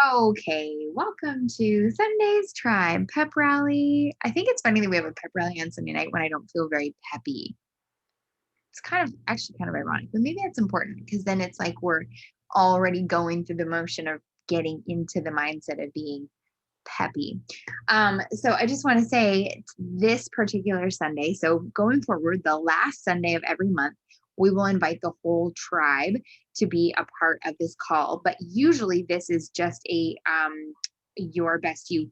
Okay, welcome to Sunday's Tribe Pep Rally. I think it's funny that we have a pep rally on Sunday night when I don't feel very peppy. It's kind of ironic, but maybe that's important because then it's like we're already going through the motion of getting into the mindset of being peppy. So I just want to say this particular Sunday, so going forward, the last Sunday of every month, we will invite the whole tribe to be a part of this call. But usually this is just a your best you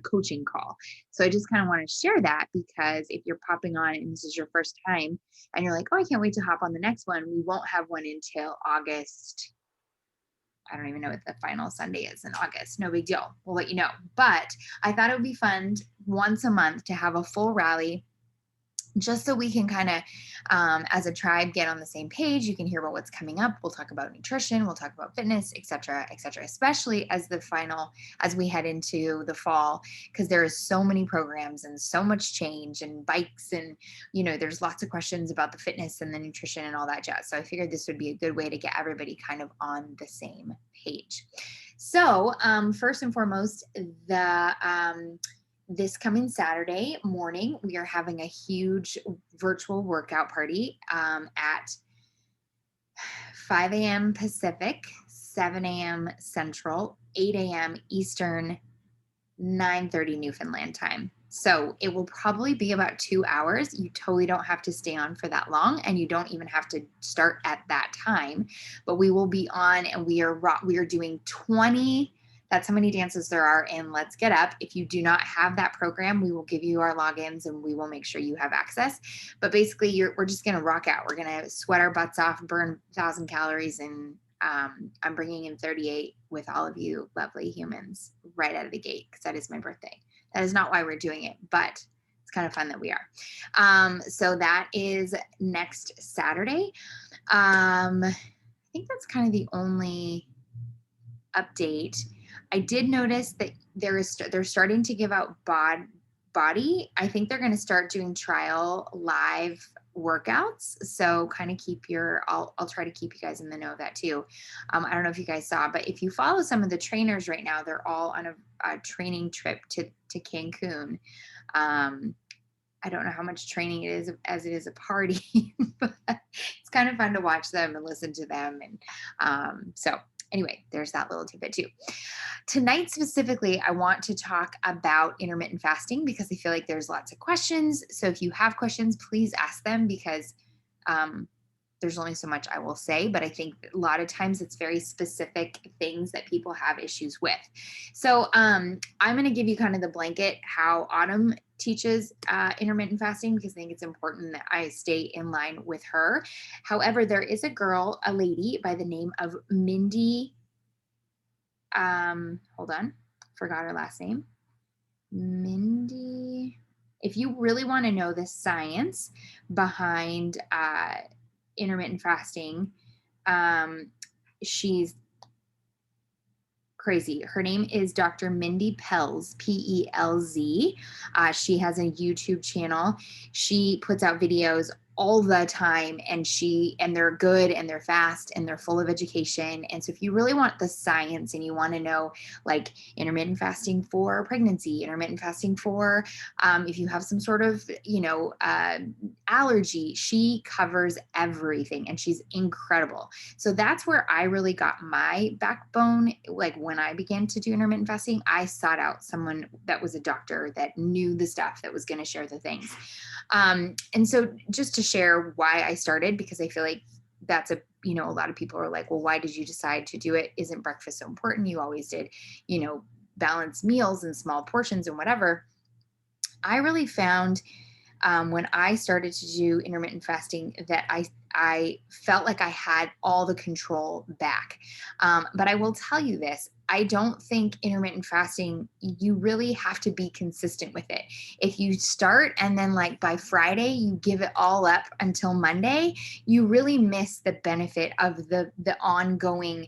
coaching call. So I just kind of want to share that because if you're popping on and this is your first time and you're like, oh, I can't wait to hop on the next one, we won't have one until August. I don't even know what the final Sunday is in August. No big deal. We'll let you know. But I thought it would be fun once a month to have a full rally just so we can kind of, as a tribe, get on the same page. You can hear about what's coming up. We'll talk about nutrition. We'll talk about fitness, et cetera, especially as we head into the fall, because there is so many programs and so much change and bikes. And, there's lots of questions about the fitness and the nutrition and all that jazz. So I figured this would be a good way to get everybody kind of on the same page. So first and foremost, this coming Saturday morning, we are having a huge virtual workout party at 5 a.m. Pacific, 7 a.m. Central, 8 a.m. Eastern, 9:30 Newfoundland time. So it will probably be about 2 hours. You totally don't have to stay on for that long, and you don't even have to start at that time. But we will be on, and we are doing 20. That's how many dances there are in Let's Get Up. If you do not have that program, we will give you our logins and we will make sure you have access. But basically, we're just going to rock out. We're going to sweat our butts off, burn 1,000 calories, and I'm bringing in 38 with all of you lovely humans right out of the gate because that is my birthday. That is not why we're doing it, but it's kind of fun that we are. So that is next Saturday. I think that's kind of the only update. I did notice that they're starting to give out body. I think they're going to start doing trial live workouts. So kind of I'll try to keep you guys in the know of that too. I don't know if you guys saw, but if you follow some of the trainers right now, they're all on a training trip to Cancun. I don't know how much training it is as it is a party, but it's kind of fun to watch them and listen to them. And so anyway, there's that little tidbit too. Tonight specifically, I want to talk about intermittent fasting because I feel like there's lots of questions. So if you have questions, please ask them because there's only so much I will say, but I think a lot of times it's very specific things that people have issues with. So I'm going to give you kind of the blanket how Autumn teaches intermittent fasting because I think it's important that I stay in line with her. However, there is a lady by the name of Mindy. Hold on, forgot her last name. Mindy. If you really want to know the science behind intermittent fasting, she's crazy. Her name is Dr. Mindy Pelz, P-E-L-Z. She has a YouTube channel. She puts out videos all the time and they're good and they're fast and they're full of education. And so if you really want the science and you want to know like intermittent fasting for pregnancy, intermittent fasting for if you have some sort of allergy, she covers everything and she's incredible. So that's where I really got my backbone. Like when I began to do intermittent fasting, I sought out someone that was a doctor that knew the stuff, that was going to share the things. And so just to share why I started, because I feel like that's a lot of people are like, well, why did you decide to do it? Isn't breakfast so important? You always did, balanced meals and small portions and whatever. I really found when I started to do intermittent fasting that I felt like I had all the control back. But I will tell you this, I don't think intermittent fasting, you really have to be consistent with it. If you start and then like by Friday, you give it all up until Monday, you really miss the benefit of the ongoing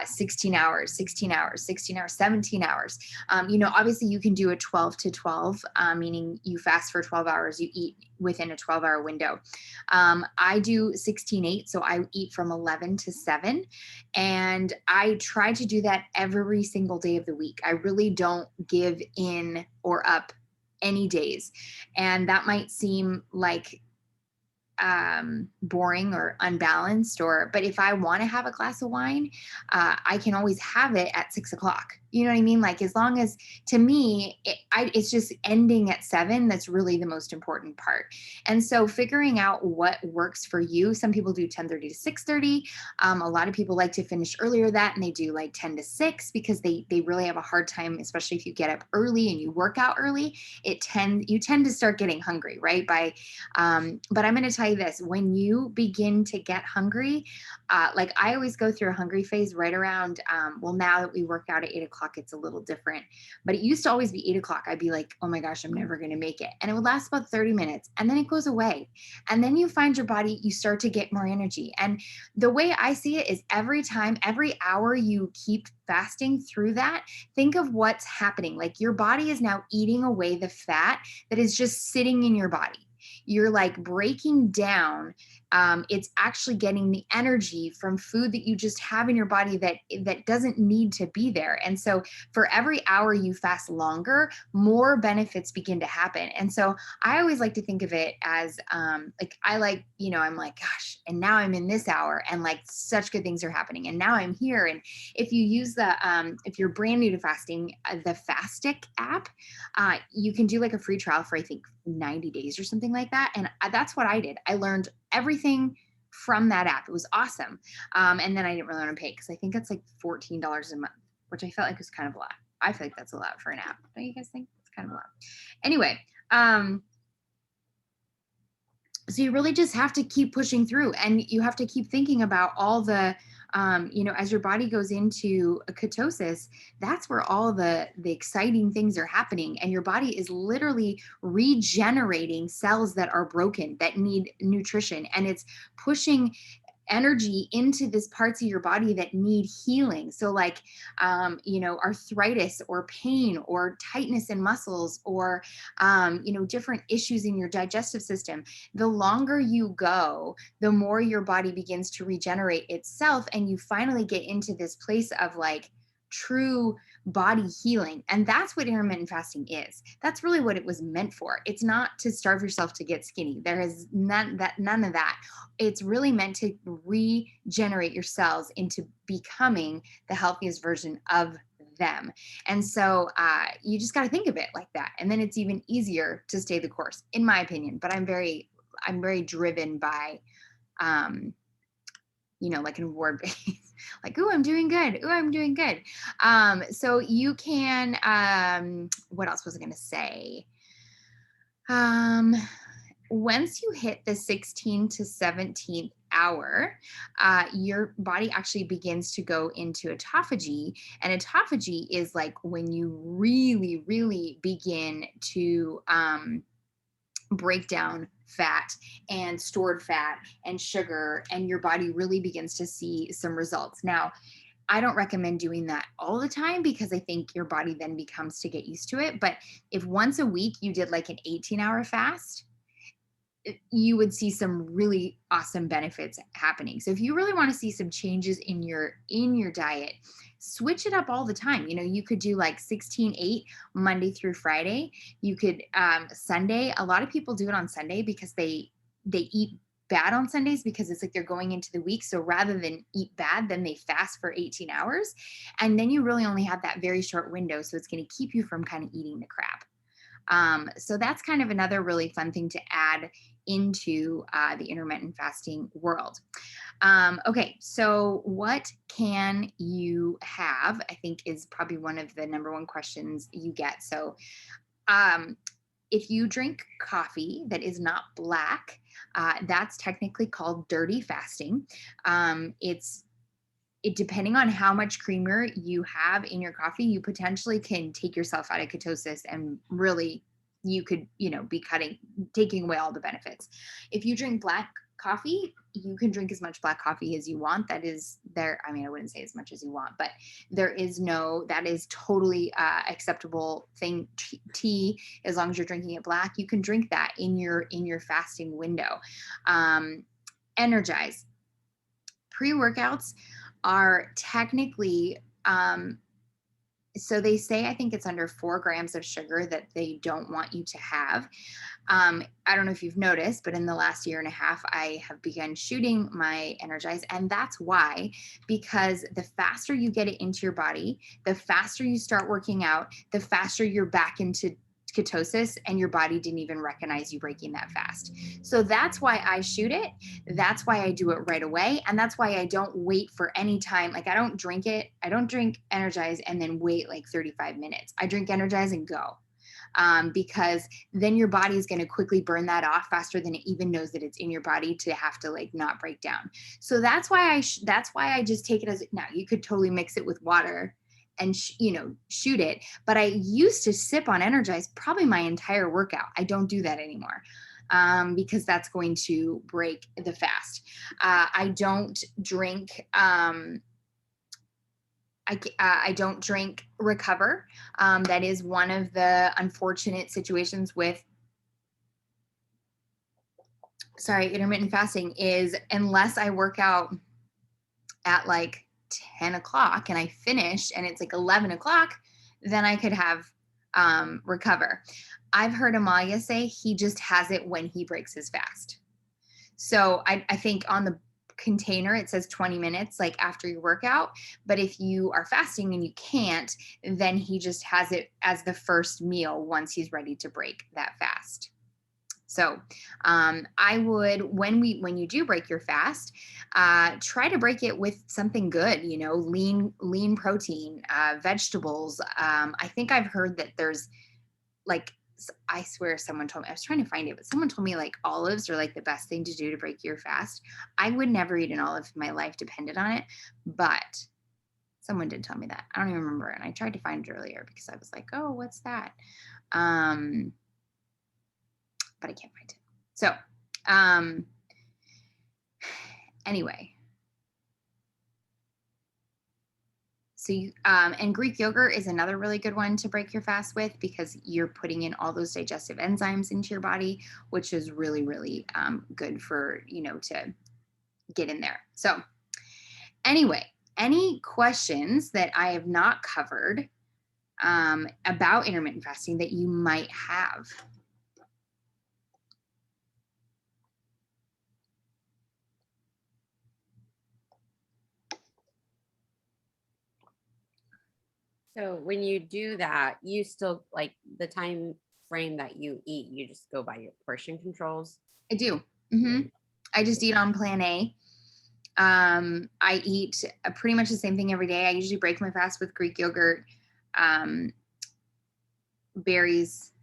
16 hours, 16 hours, 16 hours, 17 hours. Obviously you can do a 12 to 12, meaning you fast for 12 hours, you eat within a 12-hour window. I do 16/8, so I eat from 11 to 7. And I try to do that every single day of the week. I really don't give in or up any days. And that might seem like boring or unbalanced, but if I want to have a glass of wine, I can always have it at 6 o'clock. You know what I mean? Like, as long as, to me, it's just ending at 7. That's really the most important part. And so figuring out what works for you. Some people do 10:30 to 6:30. A lot of people like to finish earlier that, and they do like 10 to 6 because they really have a hard time, especially if you get up early and you work out early. You tend to start getting hungry, right? But I'm going to tell you this: when you begin to get hungry, like, I always go through a hungry phase right around, now that we work out at 8 o'clock, it's a little different, but it used to always be 8 o'clock. I'd be like, oh my gosh, I'm never going to make it. And it would last about 30 minutes and then it goes away. And then you find your body, you start to get more energy. And the way I see it is every hour you keep fasting through that, think of what's happening. Like, your body is now eating away the fat that is just sitting in your body. You're like breaking down. It's actually getting the energy from food that you just have in your body that doesn't need to be there. And so for every hour you fast longer, more benefits begin to happen. And so I always like to think of it as I'm like, gosh, and now I'm in this hour and like such good things are happening. And now I'm here. And if you use if you're brand new to fasting, the Fastic app, you can do like a free trial for, I think, 90 days or something like that. And that's what I did. I learned everything from that app. It was awesome. And then I didn't really want to pay because I think it's like $14 a month, which I felt like was kind of a lot. I feel like that's a lot for an app. Don't you guys think it's kind of a lot? Anyway, so you really just have to keep pushing through, and you have to keep thinking about all the, as your body goes into a ketosis, that's where all the exciting things are happening. And your body is literally regenerating cells that are broken, that need nutrition. And it's pushing energy into these parts of your body that need healing. So like, arthritis or pain or tightness in muscles or, different issues in your digestive system. The longer you go, the more your body begins to regenerate itself. And you finally get into this place of like true body healing. And that's what intermittent fasting is. That's really what it was meant for. It's not to starve yourself to get skinny. There is none of that. It's really meant to regenerate your cells into becoming the healthiest version of them. And so you just got to think of it like that. And then it's even easier to stay the course, in my opinion. But I'm very driven by, like an award base, like, oh, I'm doing good. Oh, I'm doing good. So you can, what else was I going to say? Once you hit the 16 to 17th hour, your body actually begins to go into autophagy. And autophagy is like when you really, really begin to break down fat and stored fat and sugar, and your body really begins to see some results. Now, I don't recommend doing that all the time because I think your body then becomes to get used to it. But if once a week you did like an 18-hour fast, you would see some really awesome benefits happening. So if you really want to see some changes in your diet, switch it up all the time. You could do like 16/8 Monday through Friday. You could Sunday. A lot of people do it on Sunday because they eat bad on Sundays because it's like they're going into the week. So rather than eat bad, then they fast for 18 hours. And then you really only have that very short window. So it's going to keep you from kind of eating the crap. So that's kind of another really fun thing to add into the intermittent fasting world. Okay, so what can you have, I think, is probably one of the number one questions you get. So if you drink coffee that is not black, that's technically called dirty fasting. Depending on how much creamer you have in your coffee, you potentially can take yourself out of ketosis, and really you could, be taking away all the benefits. If you drink black coffee, you can drink as much black coffee as you want. That is there. I mean, I wouldn't say as much as you want, but that is totally acceptable thing. Tea, as long as you're drinking it black, you can drink that in your fasting window. Energize. Pre-workouts are technically, so they say, I think it's under 4 grams of sugar that they don't want you to have. I don't know if you've noticed, but in the last year and a half, I have begun shooting my Energize. And that's why, because the faster you get it into your body, the faster you start working out, the faster you're back into ketosis, and your body didn't even recognize you breaking that fast. So that's why I shoot it. That's why I do it right away. And that's why I don't wait for any time. Like I don't drink Energize and then wait like 35 minutes. I drink Energize and go. Because then your body is going to quickly burn that off faster than it even knows that it's in your body to have to like not break down. So that's why I just take it as, now you could totally mix it with water and shoot it. But I used to sip on Energize probably my entire workout. I don't do that anymore. Because that's going to break the fast. I don't drink, I don't drink Recover. That is one of the unfortunate situations with, intermittent fasting is, unless I work out at like 10 o'clock and I finish and it's like 11 o'clock, then I could have Recover. I've heard Amalia say he just has it when he breaks his fast. So I think on the container it says 20 minutes like after your workout, but if you are fasting and you can't, then he just has it as the first meal once he's ready to break that fast. So I would, when you do break your fast, try to break it with something good, lean protein, vegetables. I think I've heard that there's like, I swear someone told me, I was trying to find it, but someone told me like olives are like the best thing to do to break your fast. I would never eat an olive if my life depended on it, but someone did tell me that. I don't even remember. And I tried to find it earlier because I was like, oh, what's that? But I can't find it. So anyway. So and Greek yogurt is another really good one to break your fast with, because you're putting in all those digestive enzymes into your body, which is really, really good for, to get in there. So anyway, any questions that I have not covered about intermittent fasting that you might have? So when you do that, you still like the time frame that you eat, you just go by your portion controls. I do. Mm-hmm. I just eat on plan A. I eat pretty much the same thing every day. I usually break my fast with Greek yogurt, berries,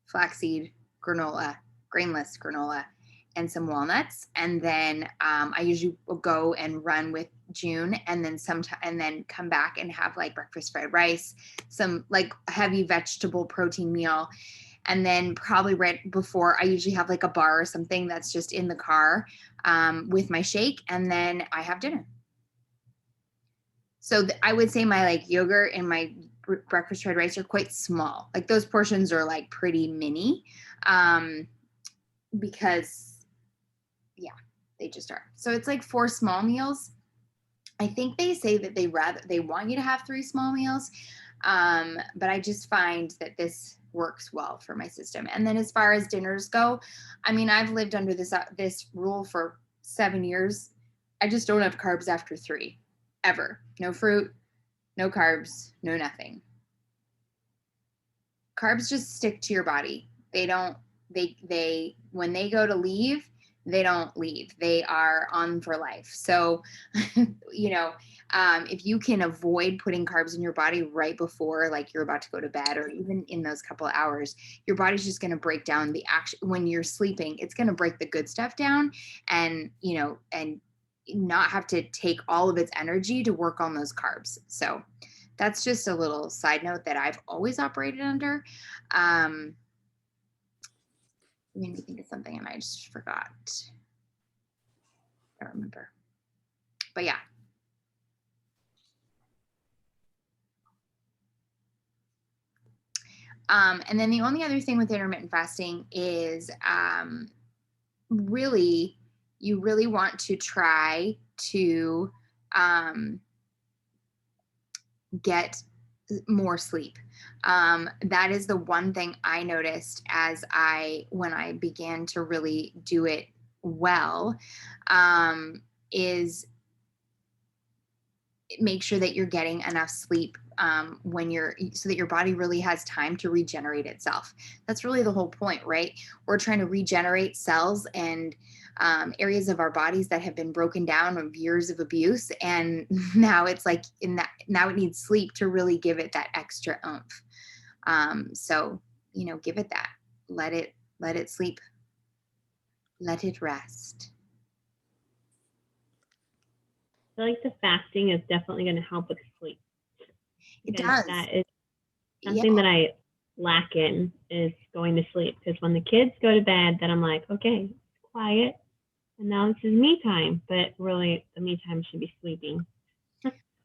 flaxseed, granola, grainless granola, and some walnuts. And then I usually will go and run with June, and then come back and have like breakfast fried rice, some like heavy vegetable protein meal. And then probably right before, I usually have like a bar or something that's just in the car with my shake, and then I have dinner. So I would say my like yogurt and my breakfast fried rice are quite small. Like those portions are like pretty mini because they just are. So it's like 4 small meals. I think they say that they want you to have 3 small meals. But I just find that this works well for my system. And then as far as dinners go, I mean, I've lived under this rule for 7 years. I just don't have carbs after 3, ever. No fruit, no carbs, no nothing. Carbs just stick to your body. When they go to leave, they don't leave. They are on for life. So, if you can avoid putting carbs in your body right before like you're about to go to bed, or even in those couple of hours, your body's just going to break down the action. When you're sleeping, it's going to break the good stuff down, and not have to take all of its energy to work on those carbs. So that's just a little side note that I've always operated under. Made me think of something and I just forgot. I don't remember. But yeah. And then the only other thing with intermittent fasting is really, you really want to try to get more sleep. That is the one thing I noticed when I began to really do it well, is make sure that you're getting enough sleep so that your body really has time to regenerate itself. That's really the whole point, right? We're trying to regenerate cells and areas of our bodies that have been broken down of years of abuse, and now it's like now it needs sleep to really give it that extra oomph. So give it that. Let it sleep. Let it rest. I feel like the fasting is definitely going to help with sleep. It Because does. that is Yeah. something that I lack in, is going to sleep. Because when the kids go to bed, then I'm like, okay, it's quiet. And now this is me time. But really, the me time should be sleeping.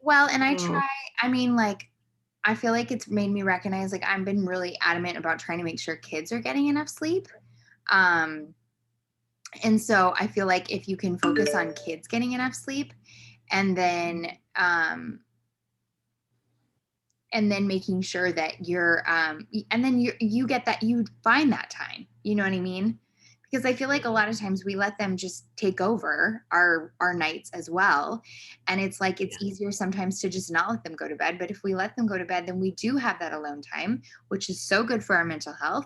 Well, and I feel like it's made me recognize, like, I've been really adamant about trying to make sure kids are getting enough sleep. And so I feel like if you can focus on kids getting enough sleep, and then making sure that you get that, you find that time, you know what I mean? Because I feel like a lot of times we let them just take over our nights as well. And it's like, it's easier sometimes to just not let them go to bed. But if we let them go to bed, then we do have that alone time, which is so good for our mental health.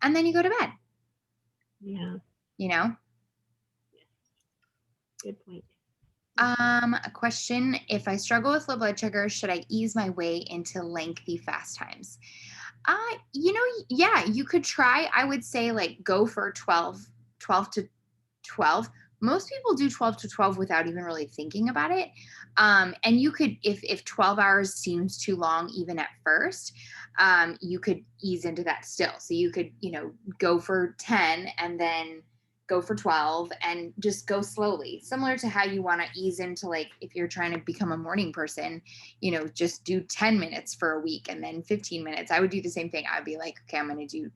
And then you go to bed. Yeah. Good point. A question: if I struggle with low blood sugar, should I ease my way into lengthy fast times? Yeah, you could try. I would say, like, go for 12 to 12. Most people do 12 to 12 without even really thinking about it. And you could, if 12 hours seems too long, even at first, you could ease into that still. So you could, go for 10 and then go for 12 and just go slowly, similar to how you want to ease into, like, if you're trying to become a morning person, just do 10 minutes for a week and then 15 minutes. I would do the same thing. I'd be like, okay, I'm going to do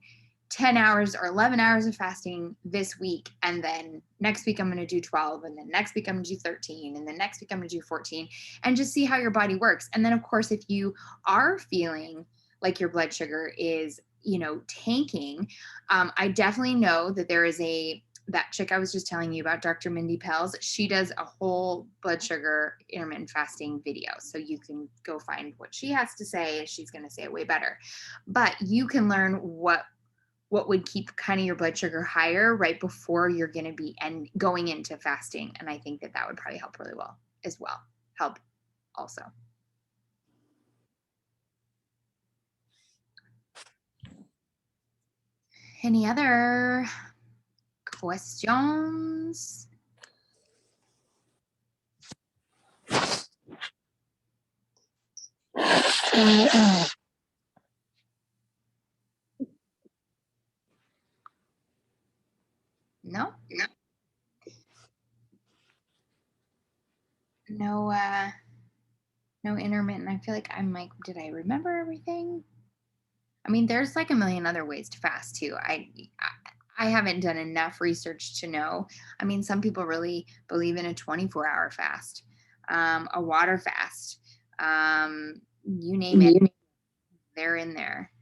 10 hours or 11 hours of fasting this week. And then next week, I'm going to do 12. And then next week, I'm going to do 13. And then next week, I'm going to do 14, and just see how your body works. And then, of course, if you are feeling like your blood sugar is, tanking, I definitely know that there is that chick I was just telling you about, Dr. Mindy Pels. She does a whole blood sugar intermittent fasting video. So you can go find what she has to say. She's going to say it way better. But you can learn what would keep kind of your blood sugar higher right before you're going to be going into fasting. And I think that would probably help really well as well. Help also. Any other questions? No. No intermittent. I feel like I'm like, did I remember everything? I mean, there's like a million other ways to fast too. I haven't done enough research to know. I mean, some people really believe in a 24-hour fast, a water fast, you name it, they're in there.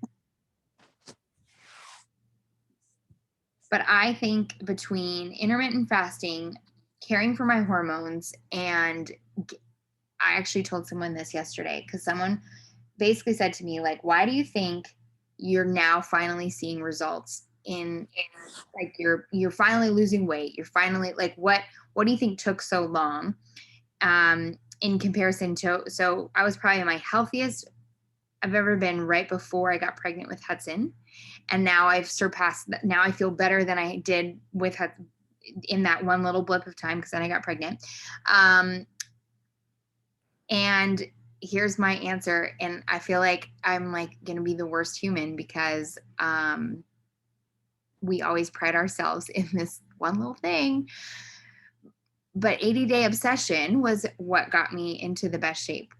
But I think between intermittent fasting, caring for my hormones, and I actually told someone this yesterday, because someone basically said to me, like, why do you think you're now finally seeing results in like you're finally losing weight? You're finally, like, what do you think took so long? In comparison to, so I was probably my healthiest I've ever been right before I got pregnant with Hudson. And now I've surpassed that. Now I feel better than I did with Hudson in that one little blip of time, because then I got pregnant. And here's my answer. And I feel like I'm like going to be the worst human, because we always pride ourselves in this one little thing. but 80-day obsession was what got me into the best shape,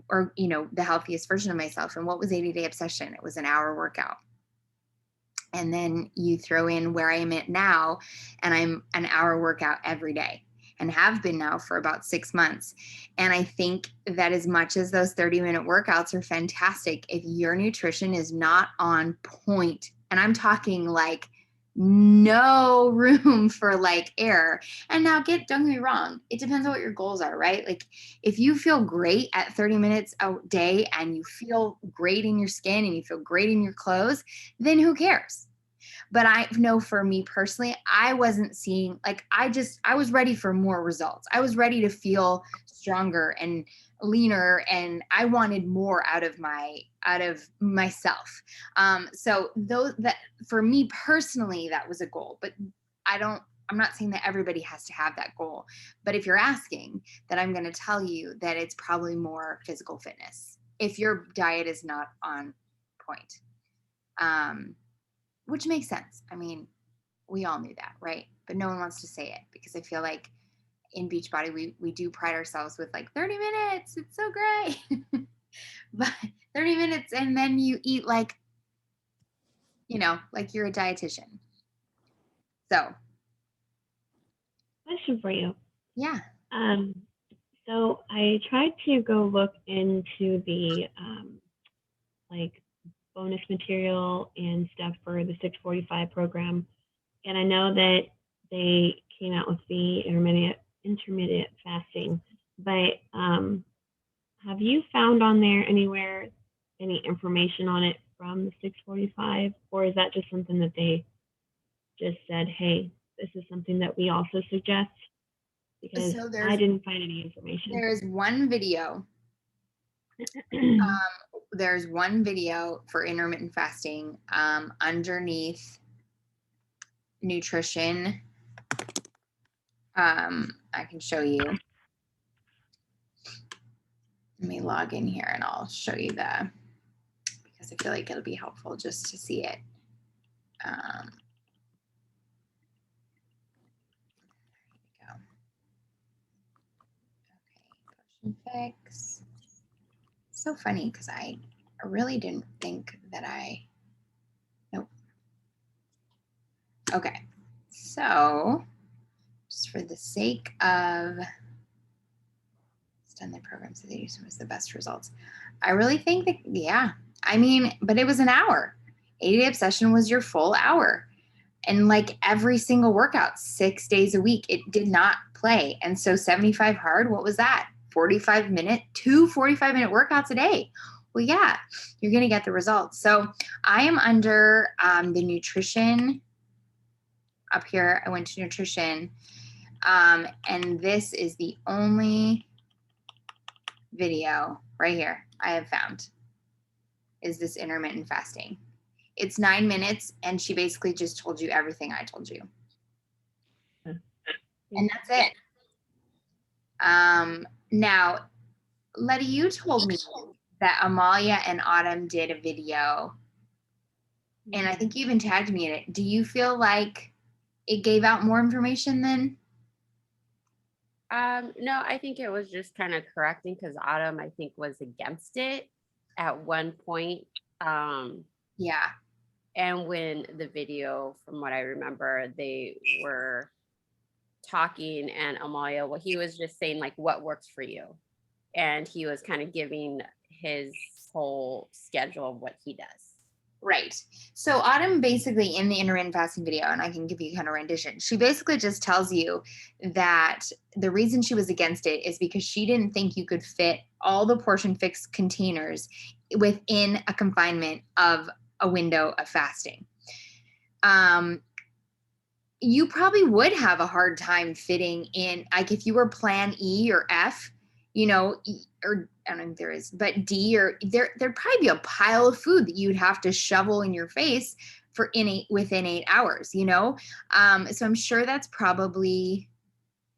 or, the healthiest version of myself. And what was 80-day obsession? It was an hour workout. And then you throw in where I am at now, and I'm an hour workout every day, and have been now for about 6 months. And I think that as much as those 30-minute workouts are fantastic, if your nutrition is not on point, and I'm talking like no room for like error. And now don't get me wrong, it depends on what your goals are, right? Like if you feel great at 30 minutes a day and you feel great in your skin and you feel great in your clothes, then who cares? But I know for me personally, I wasn't seeing, like, I was ready for more results. I was ready to feel stronger and leaner, and I wanted more out of myself. So that for me personally, that was a goal, but I'm not saying that everybody has to have that goal, but if you're asking, then I'm going to tell you that it's probably more physical fitness if your diet is not on point. Which makes sense. I mean, we all knew that, right? But no one wants to say it, because I feel like in Beachbody, we do pride ourselves with like 30 minutes. It's so great. But 30 minutes, and then you eat like you're a dietitian. So. Question for you. Yeah. So I tried to go look into the like bonus material and stuff for the 645 program. And I know that they came out with the intermittent fasting, but have you found on there anywhere any information on it from the 645, or is that just something that they just said, hey, this is something that we also suggest? Because I didn't find any information. There's one video. There's one video for intermittent fasting underneath nutrition. I can show you. Let me log in here and I'll show you because I feel like it'll be helpful just to see it. Okay, fix. So funny, because I really didn't think that nope. Okay, so just for the sake of done the program, so they use was the best results. I really think that, yeah, I mean, but it was an hour. 80-day obsession was your full hour. And like every single workout, 6 days a week, it did not play. And so 75 hard, what was that? 45-minute, 45-minute workouts a day. Well, yeah, you're going to get the results. So I am under the nutrition up here. I went to nutrition. And this is the only video right here I have found is this intermittent fasting. It's 9 minutes, and she basically just told you everything I told you. And that's it. Now, Letty, you told me that Amalia and Autumn did a video, and I think you even tagged me in it. Do you feel like it gave out more information then? No, I think it was just kind of correcting, because Autumn, I think, was against it at one point. Yeah. And when the video, from what I remember, they were talking, and Amalia, well, he was just saying like what works for you, and he was kind of giving his whole schedule of what he does. Right. So Autumn basically in the intermittent fasting video, and I can give you kind of rendition, she basically just tells you that the reason she was against it is because she didn't think you could fit all the portion fix containers within a confinement of a window of fasting. You probably would have a hard time fitting in, like if you were plan E or F, or I don't know if there is, but D, or there'd probably be a pile of food that you'd have to shovel in your face within 8 hours, So I'm sure that's probably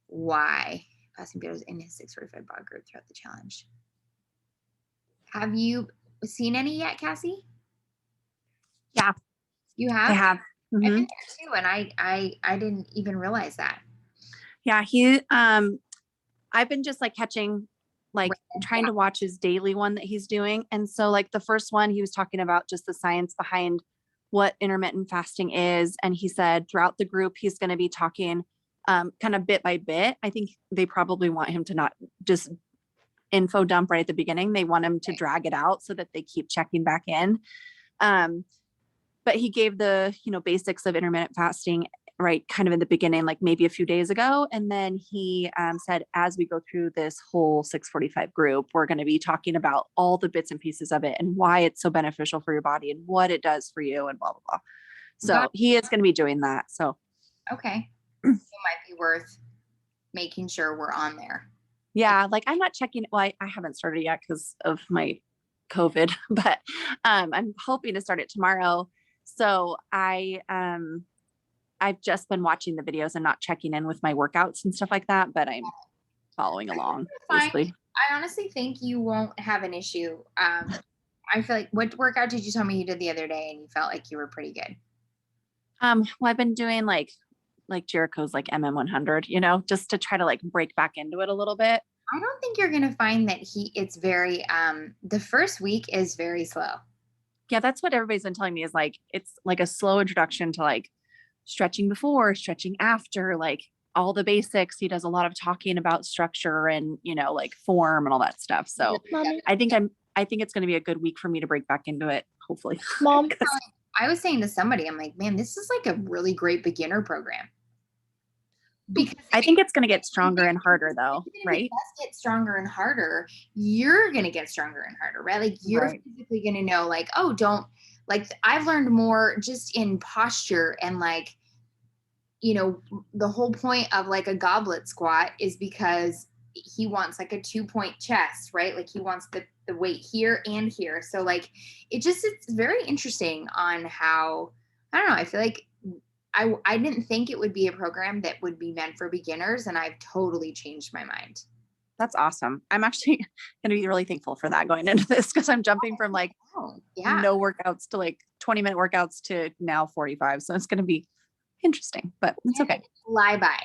why fasting Peter's in his 645 bod group throughout the challenge. Have you seen any yet, Cassie? Yeah. You have? I have. I've been there too, and I didn't even realize that. Yeah, I've been just like catching, like trying to watch his daily one that he's doing. And so like the first one, he was talking about just the science behind what intermittent fasting is. And he said throughout the group, he's going to be talking kind of bit by bit. I think they probably want him to not just info dump right at the beginning. They want him to drag it out so that they keep checking back in. But he gave the, basics of intermittent fasting, right, kind of in the beginning, like maybe a few days ago. And then he said, as we go through this whole 645 group, we're going to be talking about all the bits and pieces of it and why it's so beneficial for your body and what it does for you and blah, blah, blah. So he is going to be doing that. So. Okay. It might be worth making sure we're on there. Yeah. Like I'm not checking. Well, I haven't started yet because of my COVID, but I'm hoping to start it tomorrow. So I've just been watching the videos and not checking in with my workouts and stuff like that, but I'm following along. Basically. I honestly think you won't have an issue. I feel like, what workout did you tell me you did the other day and you felt like you were pretty good? Well, I've been doing like Jericho's like MM100, just to try to like break back into it a little bit. I don't think you're going to find that it's very, the first week is very slow. Yeah. That's what everybody's been telling me is like, it's like a slow introduction to like stretching before, stretching after, like all the basics. He does a lot of talking about structure and, like form and all that stuff. So Mommy. I think it's going to be a good week for me to break back into it. Hopefully. Mom. I was saying to somebody, I'm like, man, this is like a really great beginner program. Because I think it's going to get stronger and harder though, right? It does get stronger and harder. You're going to get stronger and harder, right? Like you're physically going to know like, oh, don't like, I've learned more just in posture and like, the whole point of like a goblet squat is because he wants like a 2-point chest, right? Like he wants the weight here and here. So like, it's very interesting on how, I don't know. I feel like I didn't think it would be a program that would be meant for beginners, and I've totally changed my mind. That's awesome. I'm actually going to be really thankful for that going into this because I'm jumping from like no workouts to like 20-minute workouts to now 45. So it's going to be interesting, but it's okay. Fly by.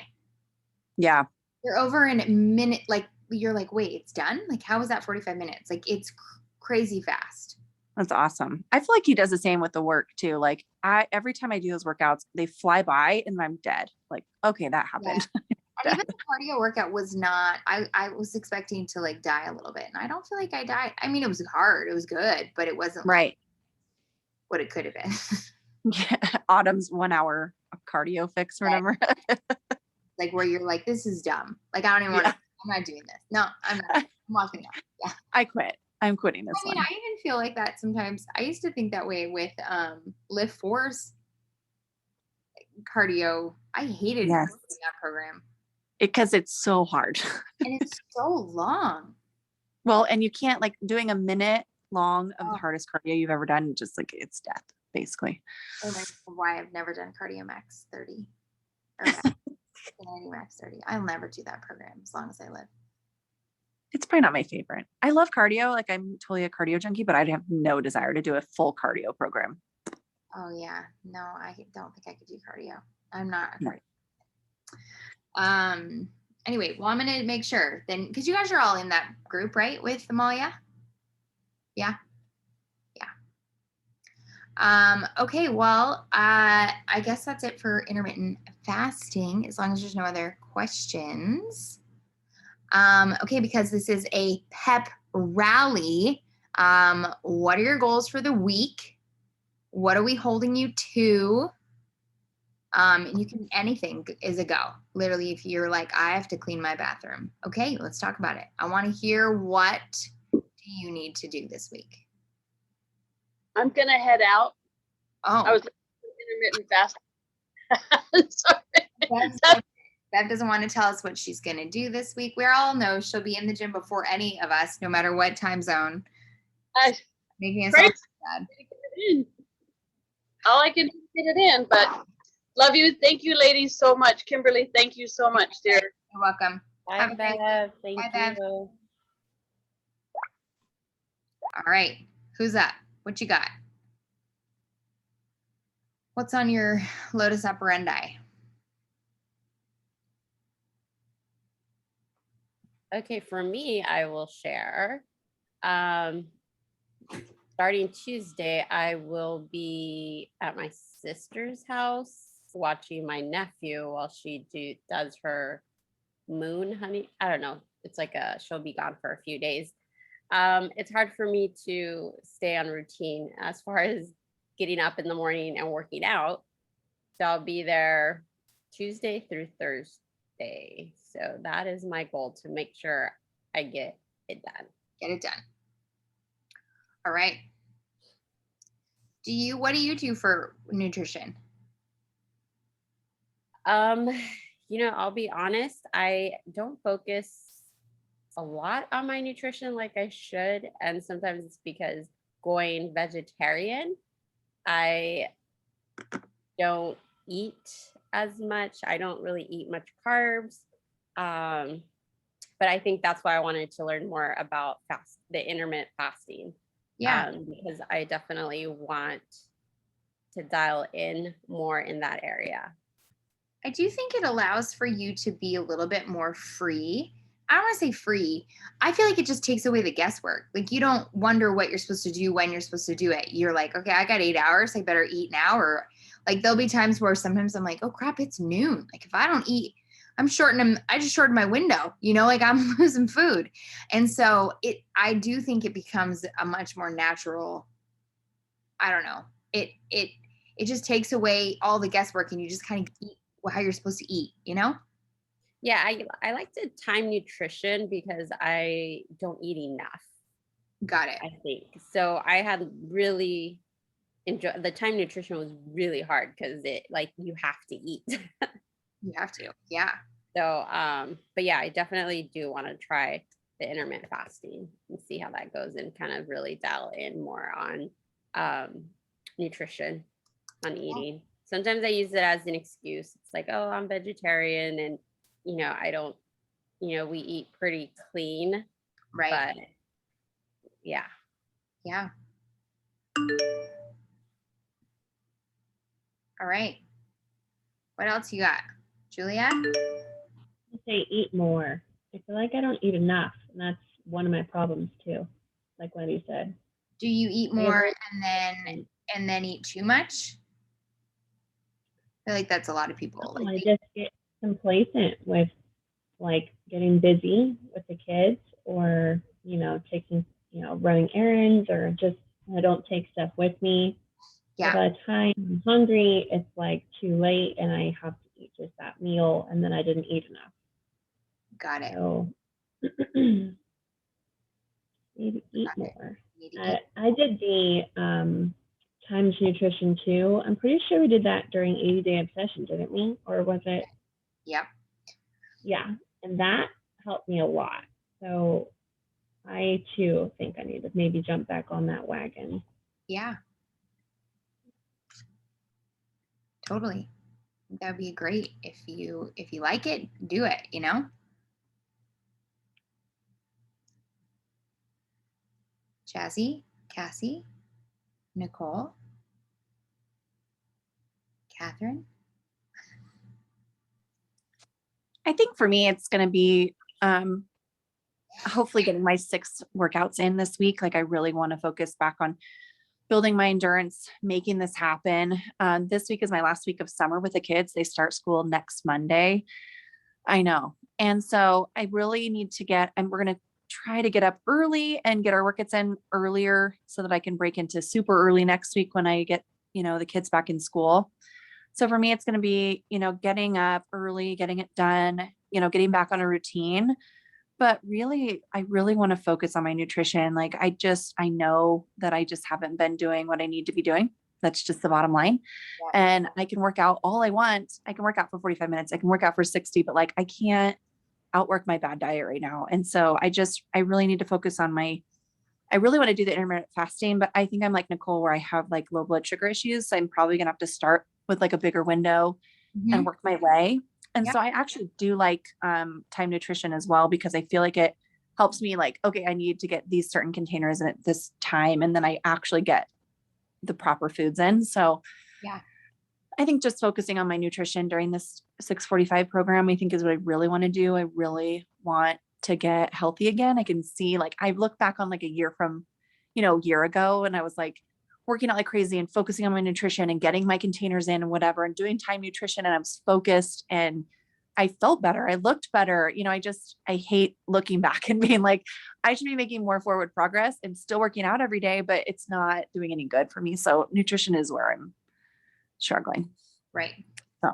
Yeah. You're over in a minute. Like you're like, wait, it's done? Like, how was that 45 minutes? Like it's crazy fast. That's awesome. I feel like he does the same with the work too. Like every time I do those workouts, they fly by and I'm dead. Like, okay, that happened. Yeah. And even the cardio workout was not, I was expecting to like die a little bit. And I don't feel like I died. I mean, it was hard. It was good, but it wasn't like what it could have been. Yeah. Autumn's 1 hour cardio fix or whatever. Like where you're like, this is dumb. Like, I don't even want to, I'm not doing this. No, I'm not. I'm walking out. Yeah. I quit. I'm quitting this one. I even feel like that sometimes. I used to think that way with Lift Force cardio. I hated that program. Because it's so hard. And it's so long. Well, and you can't like doing a minute long of the hardest cardio you've ever done, just like it's death, basically. Oh my, why I've never done cardio max 30 or max 90 max 30. I'll never do that program as long as I live. It's probably not my favorite. I love cardio. Like I'm totally a cardio junkie, but I'd have no desire to do a full cardio program. Oh yeah. No, I don't think I could do cardio. I'm not a cardio. Anyway, well, I'm going to make sure then, because you guys are all in that group, right? With Amalia? Yeah. Okay. Well, I guess that's it for intermittent fasting, as long as there's no other questions. Okay. Because this is a pep rally. What are your goals for the week? What are we holding you to? And you can, anything is a go. Literally, if you're like, I have to clean my bathroom. Okay, let's talk about it. I want to hear, what do you need to do this week? I'm going to head out. Oh. I was intermittent fasting. Sorry. Bev doesn't want to tell us what she's going to do this week. We all know she'll be in the gym before any of us, no matter what time zone. Making us all sad. All I can do is get it in, but love you. Thank you, ladies, so much. Kimberly, thank you so much, dear. You're welcome. Bye, Bev. Thank you. All right. Who's up? What you got? What's on your Lotus operandi? Okay, for me, I will share. Um, Starting Tuesday, I will be at my sister's house watching my nephew while she does her moon honey. I don't know. It's like she'll be gone for a few days. It's hard for me to stay on routine as far as getting up in the morning and working out. So I'll be there Tuesday through Thursday. So that is my goal, to make sure I get it done. Get it done. All right. What do you do for nutrition? Um, I'll be honest, I don't focus a lot on my nutrition like I should. And sometimes it's because going vegetarian, I don't eat as much. I don't really eat much carbs. But I think that's why I wanted to learn more about the intermittent fasting. Yeah. Because I definitely want to dial in more in that area. I do think it allows for you to be a little bit more free. I don't want to say free. I feel like it just takes away the guesswork. Like, you don't wonder what you're supposed to do when you're supposed to do it. You're like, okay, I got 8 hours. I better eat now. Or like, there'll be times where sometimes I'm like, oh crap, it's noon. Like, if I don't eat, I just shortened my window, like I'm losing food. And so I do think it becomes a much more natural, I don't know. It just takes away all the guesswork, and you just kind of eat how you're supposed to eat, Yeah, I like to time nutrition because I don't eat enough. Got it. I think so. I had really enjoyed the time nutrition. Was really hard because you have to eat. You have to, yeah. So, but yeah, I definitely do want to try the intermittent fasting and see how that goes, and kind of really dial in more on nutrition, on eating. Sometimes I use it as an excuse. It's like, oh, I'm vegetarian, and I don't, we eat pretty clean, Right. but yeah. Yeah. All right. What else you got, Julia? I say eat more. I feel like I don't eat enough, and that's one of my problems too. Like Wendy said. Do you eat more and then eat too much? I feel like that's a lot of people. I just get complacent with like getting busy with the kids, or taking running errands, or just I don't take stuff with me. Yeah. So by the time I'm hungry, it's like too late, and I have to eat just that meal, and then I didn't eat enough. Got it. So need to eat more. I did the Times Nutrition too. I'm pretty sure we did that during 80 Day Obsession, didn't we? Or was it? Yep. Yeah, and that helped me a lot. So I too think I need to maybe jump back on that wagon. Yeah. Totally. That would be great. If you like it, do it, Jazzy, Cassie, Nicole, Catherine. I think for me, it's going to be hopefully getting my 6 workouts in this week. Like, I really want to focus back on building my endurance, making this happen. This week is my last week of summer with the kids. They start school next Monday. I know. And so I really need to we're going to try to get up early and get our workouts in earlier so that I can break into super early next week when I get, the kids back in school. So for me, it's going to be, getting up early, getting it done, getting back on a routine. But really, I really want to focus on my nutrition. Like, I know that I just haven't been doing what I need to be doing. That's just the bottom line. Yeah. And I can work out all I want. I can work out for 45 minutes. I can work out for 60, but like, I can't outwork my bad diet right now. And so I really need to focus on I really want to do the intermittent fasting, but I think I'm like Nicole, where I have like low blood sugar issues. So I'm probably going to have to start with like a bigger window and work my way. And so I actually do like time nutrition as well, because I feel like it helps me like, okay, I need to get these certain containers in at this time. And then I actually get the proper foods in. So yeah, I think just focusing on my nutrition during this 645 program, I think is what I really want to do. I really want to get healthy again. I can see, like, I look back on like a year from, a year ago, and I was like working out like crazy and focusing on my nutrition and getting my containers in and whatever, and doing time nutrition. And I was focused and I felt better. I looked better. I hate looking back and being like, I should be making more forward progress. I'm still working out every day, but it's not doing any good for me. So nutrition is where I'm struggling. Right. So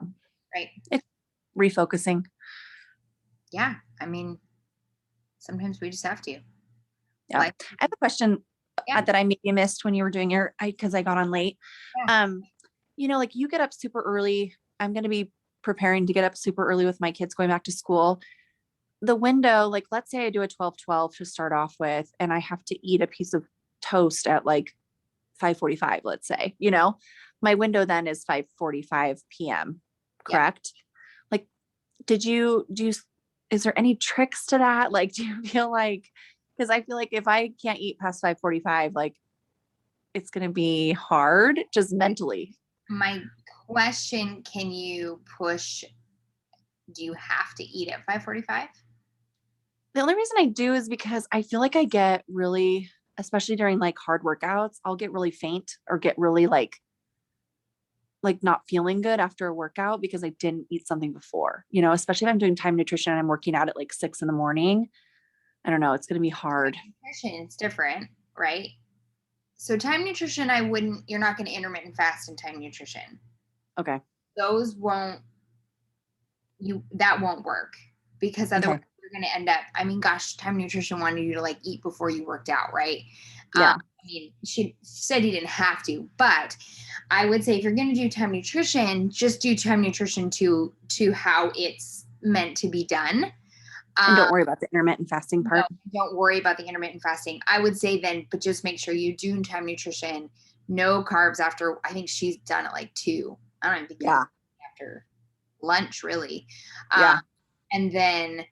Right. it's refocusing. Yeah. I mean, sometimes we just have to. Yeah. I have a question that I maybe missed when you were doing because I got on late. Yeah. Like you get up super early. I'm going to be preparing to get up super early with my kids going back to school. The window, like, let's say I do a 12-12 to start off with, and I have to eat a piece of toast at like 5:45, let's say, my window then is 5:45 PM. Correct? Yeah. Like, is there any tricks to that? Like, do you feel like, because I feel like if I can't eat past 5:45, like it's going to be hard just mentally. My question, do you have to eat at 5:45? The only reason I do is because I feel like I get really, especially during like hard workouts, I'll get really faint or get really like not feeling good after a workout because I didn't eat something before, especially if I'm doing time nutrition and I'm working out at like 6 a.m. I don't know. It's going to be hard. Nutrition, it's different, right? So time nutrition, you're not going to intermittent fast in time nutrition. Okay. Those that won't work because otherwise you're going to end up, time nutrition wanted you to like eat before you worked out, right? Yeah. She said you didn't have to, but I would say if you're going to do time nutrition, just do time nutrition to how it's meant to be done. And don't worry about the intermittent fasting part. No, don't worry about the intermittent fasting. I would say then, but just make sure you do time nutrition, no carbs after, I think she's done at like 2. I don't even think after lunch really. Yeah. And then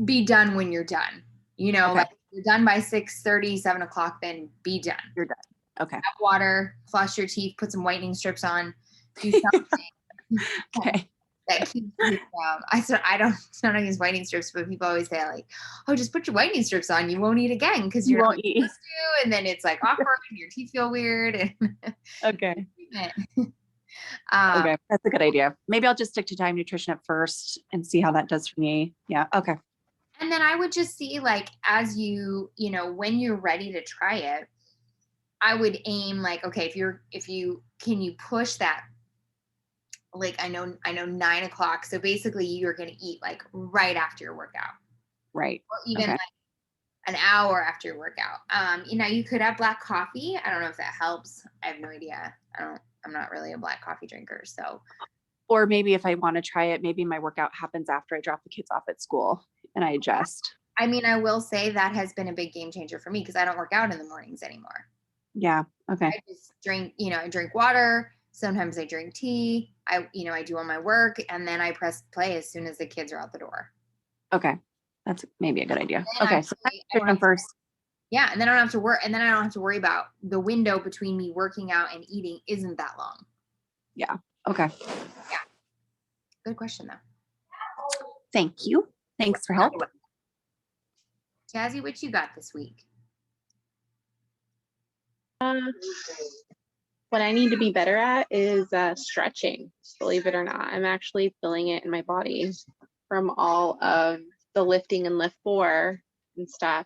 be done when you're done. Like you're done by 6:30, 7 o'clock, then be done. You're done. Okay. Have water, floss your teeth, put some whitening strips on, do something. Okay. That keeps you I don't use whitening strips, but people always say like, oh, just put your whitening strips on, you won't eat again because you won't eat. And then it's like awkward and your teeth feel weird. Okay. Okay, that's a good idea. Maybe I'll just stick to time nutrition at first and see how that does for me. Yeah. Okay. And then I would just see like, as when you're ready to try it, I would aim like, okay, can you push that? Like, I know 9 o'clock. So basically you're going to eat like right after your workout. Right. Or even like an hour after your workout. You could have black coffee. I don't know if that helps. I have no idea. I'm not really a black coffee drinker. So, or maybe if I want to try it, maybe my workout happens after I drop the kids off at school and I adjust. I will say that has been a big game changer for me because I don't work out in the mornings anymore. Yeah. Okay. I just drink, I drink water. Sometimes I drink tea. I do all my work and then I press play as soon as the kids are out the door. Okay. That's maybe a good idea. Okay. So first. Yeah. And then I don't have to work. And then I don't have to worry about the window between me working out and eating isn't that long. Yeah. Okay. Yeah. Good question though. Thank you. Thanks for help. Jazzy, what you got this week? What I need to be better at is stretching, believe it or not. I'm actually feeling it in my body from all of the lifting and lift 4 and stuff.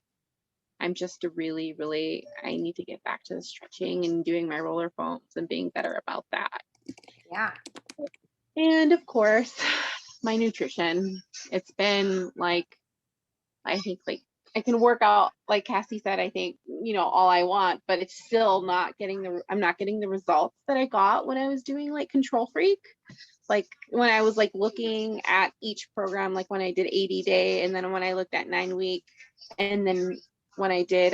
I'm just really, really, I need to get back to the stretching and doing my roller foams and being better about that. Yeah. And of course, my nutrition. It's been like, I think like I can work out, like Cassie said, I think, all I want, but it's still not I'm not getting the results that I got when I was doing like Control Freak. Like when I was like looking at each program, like when I did 80 day, and then when I looked at 9 week, and then when I did,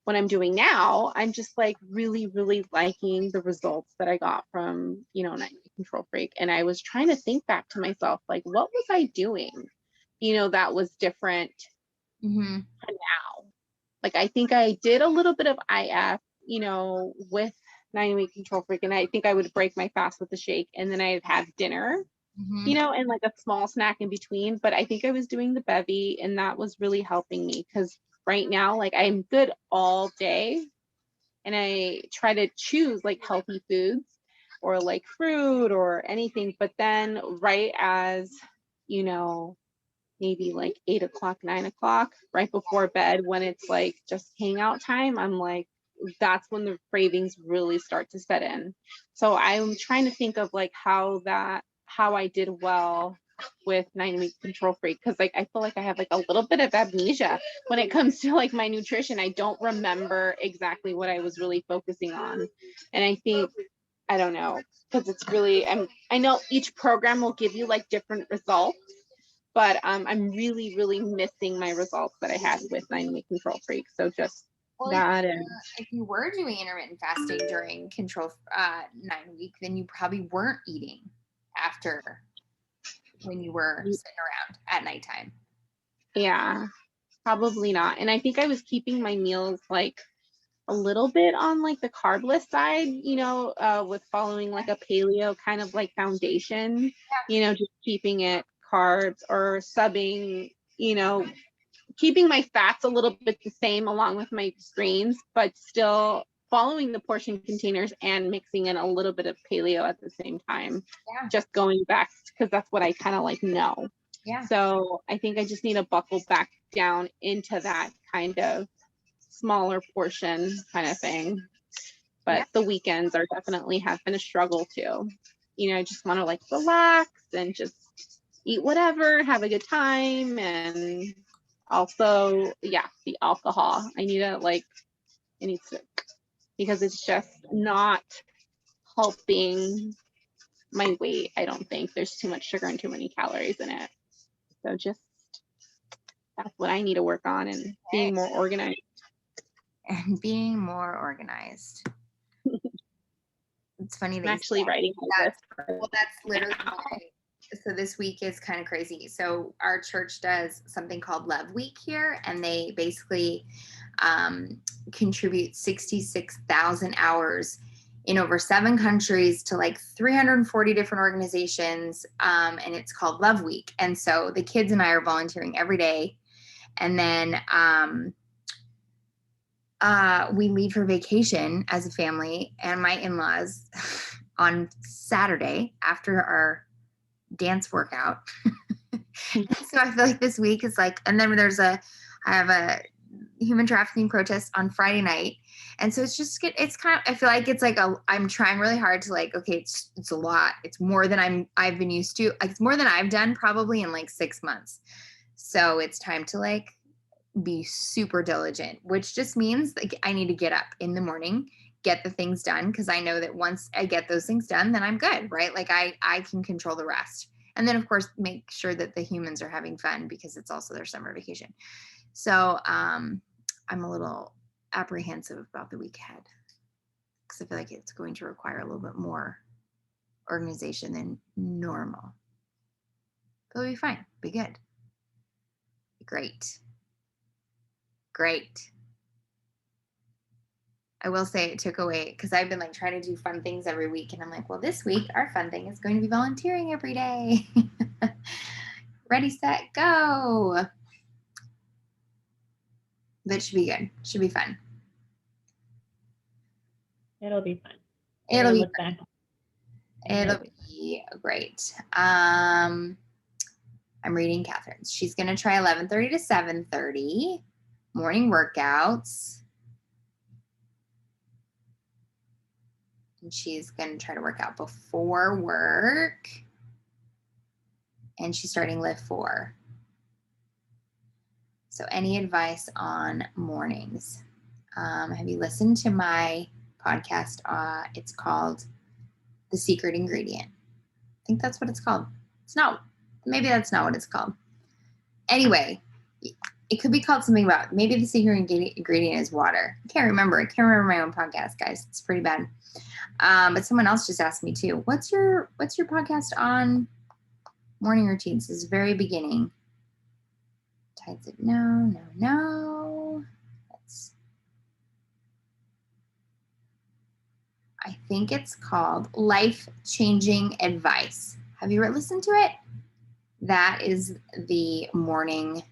what I'm doing now, I'm just like really, really liking the results that I got from, 9 week Control Freak. And I was trying to think back to myself, like, what was I doing? That was different now. Like, I think I did a little bit of IF, with 9 week Control Freak, and I think I would break my fast with the shake, and then I'd have dinner, Mhm. you know, and like a small snack in between. But I think I was doing the bevy, and that was really helping me because right now, like I'm good all day, and I try to choose like healthy foods or like fruit or anything. But then, right as you know, maybe like 8 o'clock, 9 o'clock, right before bed, when it's like just hangout time, I'm like, that's when the cravings really start to set in. So I'm trying to think of like how I did well with 9 week control freak, because like I feel like I have like a little bit of amnesia when it comes to like my nutrition. I don't remember exactly what I was really focusing on. And I think, I don't know, because it's really, I know each program will give you like different results, but I'm really, really missing my results that I had with 9 week control freak. So just Well, that, and if you were doing intermittent fasting during control 9 week, then you probably weren't eating after when you were sitting around at nighttime. yeah, probably not. And I think I was keeping my meals like a little bit on like the carbless side, you know, with following like a paleo kind of like foundation, you know, just keeping it carbs or subbing, you know, keeping my fats a little bit the same along with my greens, but still following the portion containers and mixing in a little bit of paleo at the same time. Yeah. Just going back because that's what I kind of like know. Yeah. So I think I just need to buckle back down into that kind of smaller portion kind of thing. But Yeah. the weekends are definitely have been a struggle too. You know, I just want to like relax and just eat whatever, have a good time. And also, yeah, the alcohol. I need to, because it's just not helping my weight. I don't think there's too much sugar and too many calories in it. So just, that's what I need to work on, and being more organized. And being more organized. It's funny that I'm you actually said writing my list. well, that's literally why. So this week is kind of crazy. So our church does something called Love Week here, and they basically contribute 66,000 hours in over 7 countries to like 340 different organizations, and it's called Love Week. And so the kids and I are volunteering every day, and then we leave for vacation as a family and my in-laws on Saturday after our dance workout. So I feel like this week is like, and then I have a human trafficking protest on Friday night. And so it's kind of, I feel like it's like I'm trying really hard to like, okay, it's a lot. It's more than I've been used to. It's more than I've done probably in like 6 months. So it's time to like be super diligent, which just means like I need to get up in the morning, get the things done, because I know that once I get those things done, then I'm good, right? Like I can control the rest. And then of course make sure that the humans are having fun because it's also their summer vacation. So I'm a little apprehensive about the week ahead because I feel like it's going to require a little bit more organization than normal. But it'll be fine. Be good. Be great. Great. I will say it took away because I've been like trying to do fun things every week. And I'm like, well, this week our fun thing is going to be volunteering every day. Ready, set, go. That should be good. Should be fun. It'll be fun. It'll be look back. It'll be great. I'm reading Catherine's. She's going to try 11:30 to 7:30 morning workouts. And she's going to try to work out before work. And she's starting Lift 4. So any advice on mornings? Have you listened to my podcast? It's called The Secret Ingredient. I think that's what it's called. It's not, maybe that's not what it's called. Anyway, it could be called something about, maybe the secret ingredient is water. I can't remember. I can't remember my own podcast, guys. It's pretty bad. But someone else just asked me too, what's your podcast on morning routines? This is very beginning. Tide said, no. I think it's called Life Changing Advice. Have you ever listened to it? That is the morning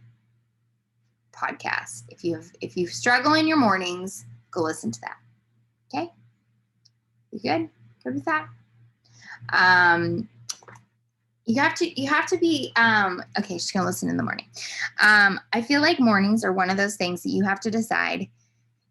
podcast. If you struggle in your mornings, go listen to that. Okay? You good? Good with that? You have to be okay, she's gonna listen in the morning. I feel like mornings are one of those things that you have to decide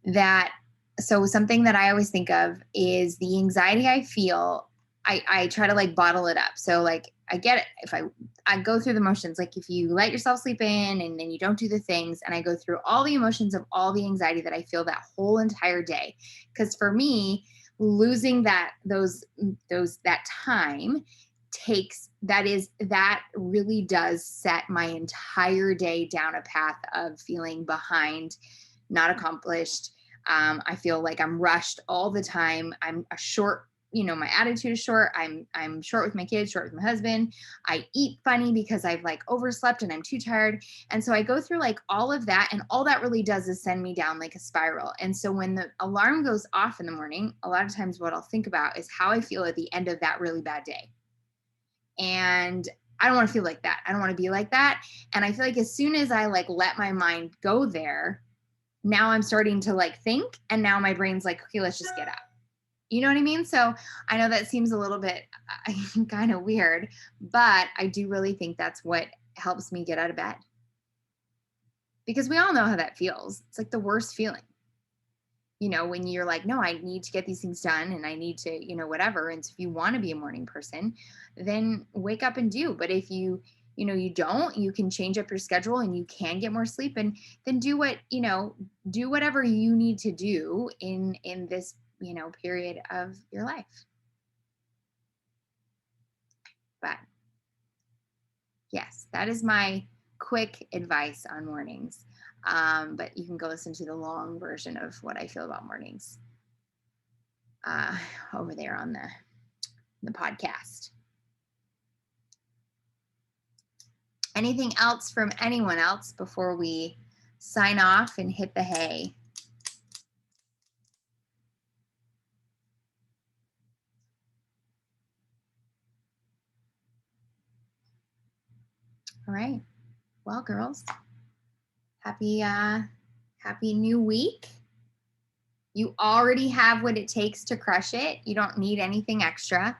that. So something that I always think of is the anxiety I feel. I try to like bottle it up. So like I get it if I go through the motions, like if you let yourself sleep in and then you don't do the things, and I go through all the emotions of all the anxiety that I feel that whole entire day. Because for me, losing that time that really does set my entire day down a path of feeling behind, not accomplished. I feel like I'm rushed all the time. I'm a short, my attitude is short. I'm short with my kids, short with my husband. I eat funny because I've like overslept and I'm too tired. And so I go through like all of that, and all that really does is send me down like a spiral. And so when the alarm goes off in the morning, a lot of times what I'll think about is how I feel at the end of that really bad day. And I don't want to feel like that. I don't want to be like that. And I feel like as soon as I like let my mind go there, now I'm starting to like think, and now my brain's like, okay, let's just get up. You know what I mean? So I know that seems a little bit kind of weird, but I do really think that's what helps me get out of bed. Because we all know how that feels. It's like the worst feeling. When you're like, no, I need to get these things done and I need to, whatever. And so if you want to be a morning person, then wake up and do. But if you don't, you can change up your schedule and you can get more sleep, and then do whatever you need to do in this, period of your life. But yes, that is my quick advice on mornings. But you can go listen to the long version of what I feel about mornings over there on the podcast. Anything else from anyone else before we sign off and hit the hay? All right. Well, girls, happy new week. You already have what it takes to crush it. You don't need anything extra.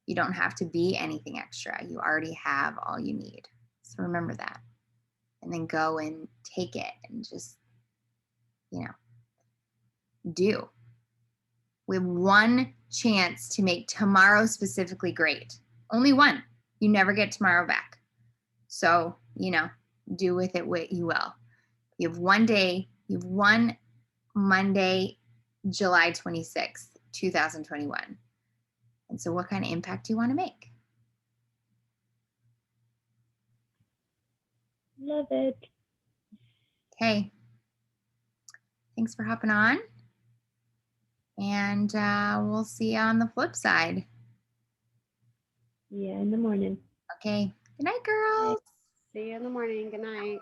You don't have to be anything extra. You already have all you need. So remember that. And then go and take it and just, do. We have one chance to make tomorrow specifically great. Only one. You never get tomorrow back. So, do with it what you will. You have one day, you have one Monday, July 26th, 2021. And so what kind of impact do you want to make? Love it. Okay. Thanks for hopping on. And we'll see you on the flip side. Yeah, in the morning. Okay. Good night, girls. See you in the morning. Good night.